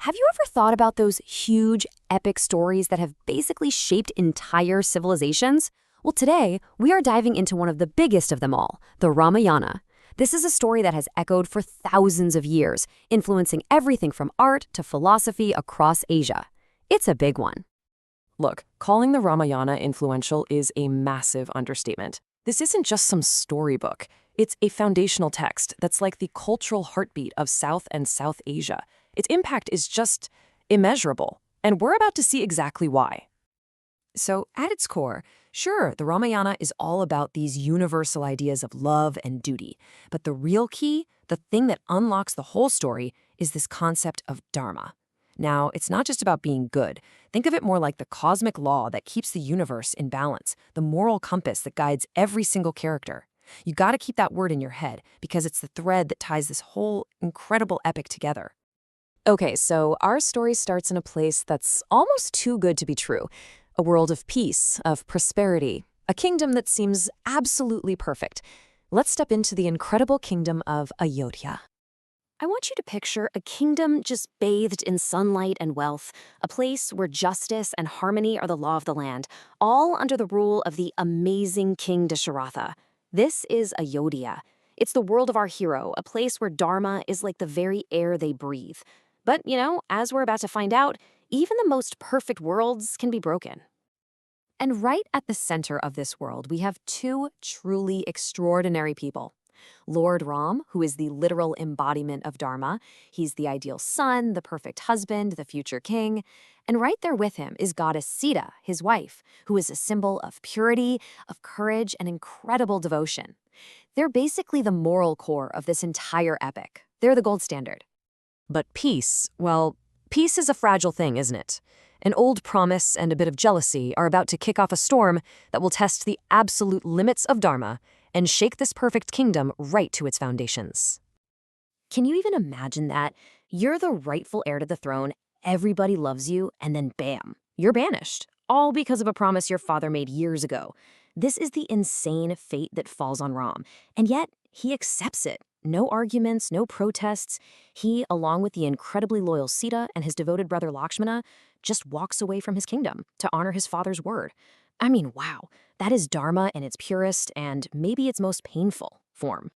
Have you ever thought about those huge, epic stories that have basically shaped entire civilizations? Well, today, we are diving into one of the biggest of them all, the Ramayana. This is a story that has echoed for thousands of years, influencing everything from art to philosophy across Asia. It's a big one. Look, calling the Ramayana influential is a massive understatement. This isn't just some storybook. It's a foundational text that's like the cultural heartbeat of South and South Asia. Its impact is just immeasurable, and we're about to see exactly why. So, at its core, sure, the Ramayana is all about these universal ideas of love and duty. But the real key, the thing that unlocks the whole story, is this concept of dharma. Now, it's not just about being good. Think of it more like the cosmic law that keeps the universe in balance, the moral compass that guides every single character. You gotta keep that word in your head, because it's the thread that ties this whole incredible epic together. Okay, so our story starts in a place that's almost too good to be true. A world of peace, of prosperity, a kingdom that seems absolutely perfect. Let's step into the incredible kingdom of Ayodhya. I want you to picture a kingdom just bathed in sunlight and wealth, a place where justice and harmony are the law of the land, all under the rule of the amazing King Dasharatha. This is Ayodhya. It's the world of our hero, a place where dharma is like the very air they breathe. But, as we're about to find out, even the most perfect worlds can be broken. And right at the center of this world, we have two truly extraordinary people. Lord Ram, who is the literal embodiment of Dharma. He's the ideal son, the perfect husband, the future king. And right there with him is goddess Sita, his wife, who is a symbol of purity, of courage, and incredible devotion. They're basically the moral core of this entire epic. They're the gold standard. But peace, well, peace is a fragile thing, isn't it? An old promise and a bit of jealousy are about to kick off a storm that will test the absolute limits of Dharma and shake this perfect kingdom right to its foundations. Can you even imagine that? You're the rightful heir to the throne, everybody loves you, and then bam, you're banished. All because of a promise your father made years ago. This is the insane fate that falls on Ram, and yet he accepts it. No arguments, no protests. He, along with the incredibly loyal Sita and his devoted brother Lakshmana, just walks away from his kingdom to honor his father's word. I mean, wow, that is Dharma in its purest and maybe its most painful form.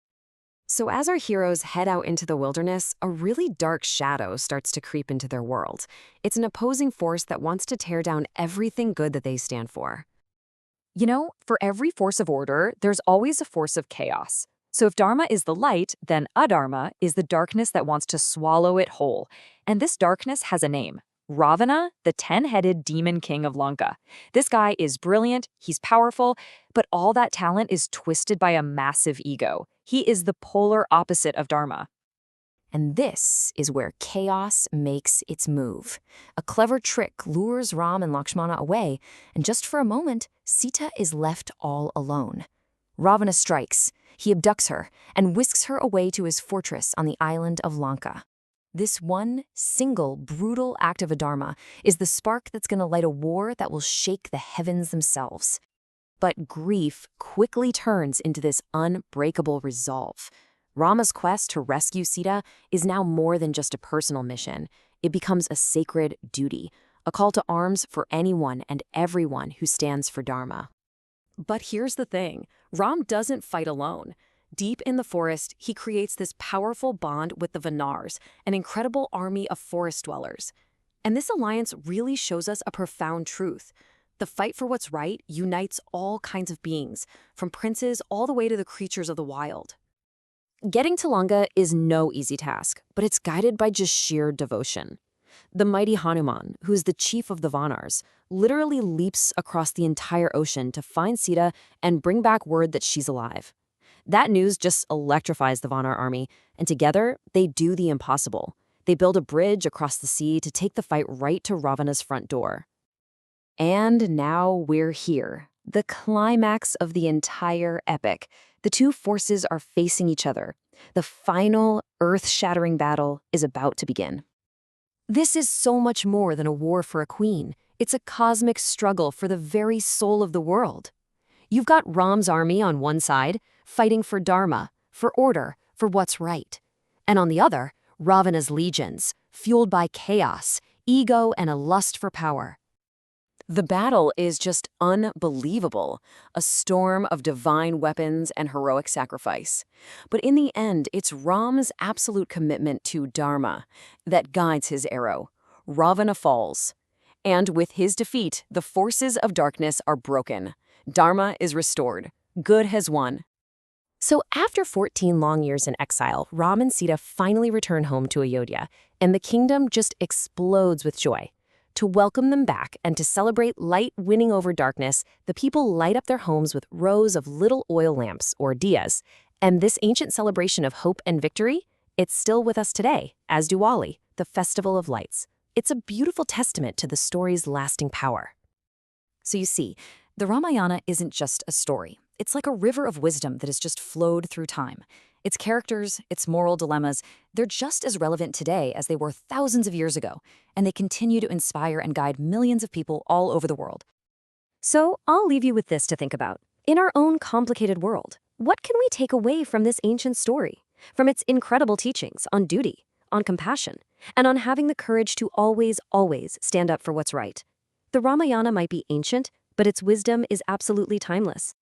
So as our heroes head out into the wilderness, a really dark shadow starts to creep into their world. It's an opposing force that wants to tear down everything good that they stand for. For every force of order, there's always a force of chaos. So if Dharma is the light, then Adharma is the darkness that wants to swallow it whole. And this darkness has a name. Ravana, the 10-headed demon king of Lanka. This guy is brilliant, he's powerful, but all that talent is twisted by a massive ego. He is the polar opposite of Dharma. And this is where chaos makes its move. A clever trick lures Ram and Lakshmana away, and just for a moment, Sita is left all alone. Ravana strikes. He abducts her and whisks her away to his fortress on the island of Lanka. This one single brutal act of adharma is the spark that's going to light a war that will shake the heavens themselves. But grief quickly turns into this unbreakable resolve. Rama's quest to rescue Sita is now more than just a personal mission. It becomes a sacred duty, a call to arms for anyone and everyone who stands for Dharma. But here's the thing, Ram doesn't fight alone. Deep in the forest, he creates this powerful bond with the Vanars, an incredible army of forest dwellers. And this alliance really shows us a profound truth. The fight for what's right unites all kinds of beings, from princes all the way to the creatures of the wild. Getting to Lanka is no easy task, but it's guided by just sheer devotion. The mighty Hanuman, who's the chief of the Vanars, literally leaps across the entire ocean to find Sita and bring back word that she's alive. That news just electrifies the Vanar army, and together, they do the impossible. They build a bridge across the sea to take the fight right to Ravana's front door. And now we're here, the climax of the entire epic. The two forces are facing each other. The final, earth-shattering battle is about to begin. This is so much more than a war for a queen. It's a cosmic struggle for the very soul of the world. You've got Ram's army on one side, fighting for Dharma, for order, for what's right. And on the other, Ravana's legions, fueled by chaos, ego, and a lust for power. The battle is just unbelievable, a storm of divine weapons and heroic sacrifice. But in the end, it's Ram's absolute commitment to Dharma that guides his arrow. Ravana falls. And with his defeat, the forces of darkness are broken. Dharma is restored. Good has won. So after 14 long years in exile, Ram and Sita finally return home to Ayodhya, and the kingdom just explodes with joy. To welcome them back and to celebrate light winning over darkness, the people light up their homes with rows of little oil lamps, or diyas. And this ancient celebration of hope and victory, it's still with us today, as Diwali, the festival of lights. It's a beautiful testament to the story's lasting power. So you see, the Ramayana isn't just a story. It's like a river of wisdom that has just flowed through time. Its characters, its moral dilemmas, they're just as relevant today as they were thousands of years ago, and they continue to inspire and guide millions of people all over the world. So I'll leave you with this to think about. In our own complicated world, what can we take away from this ancient story? From its incredible teachings on duty, on compassion, and on having the courage to always, always stand up for what's right. The Ramayana might be ancient, but its wisdom is absolutely timeless.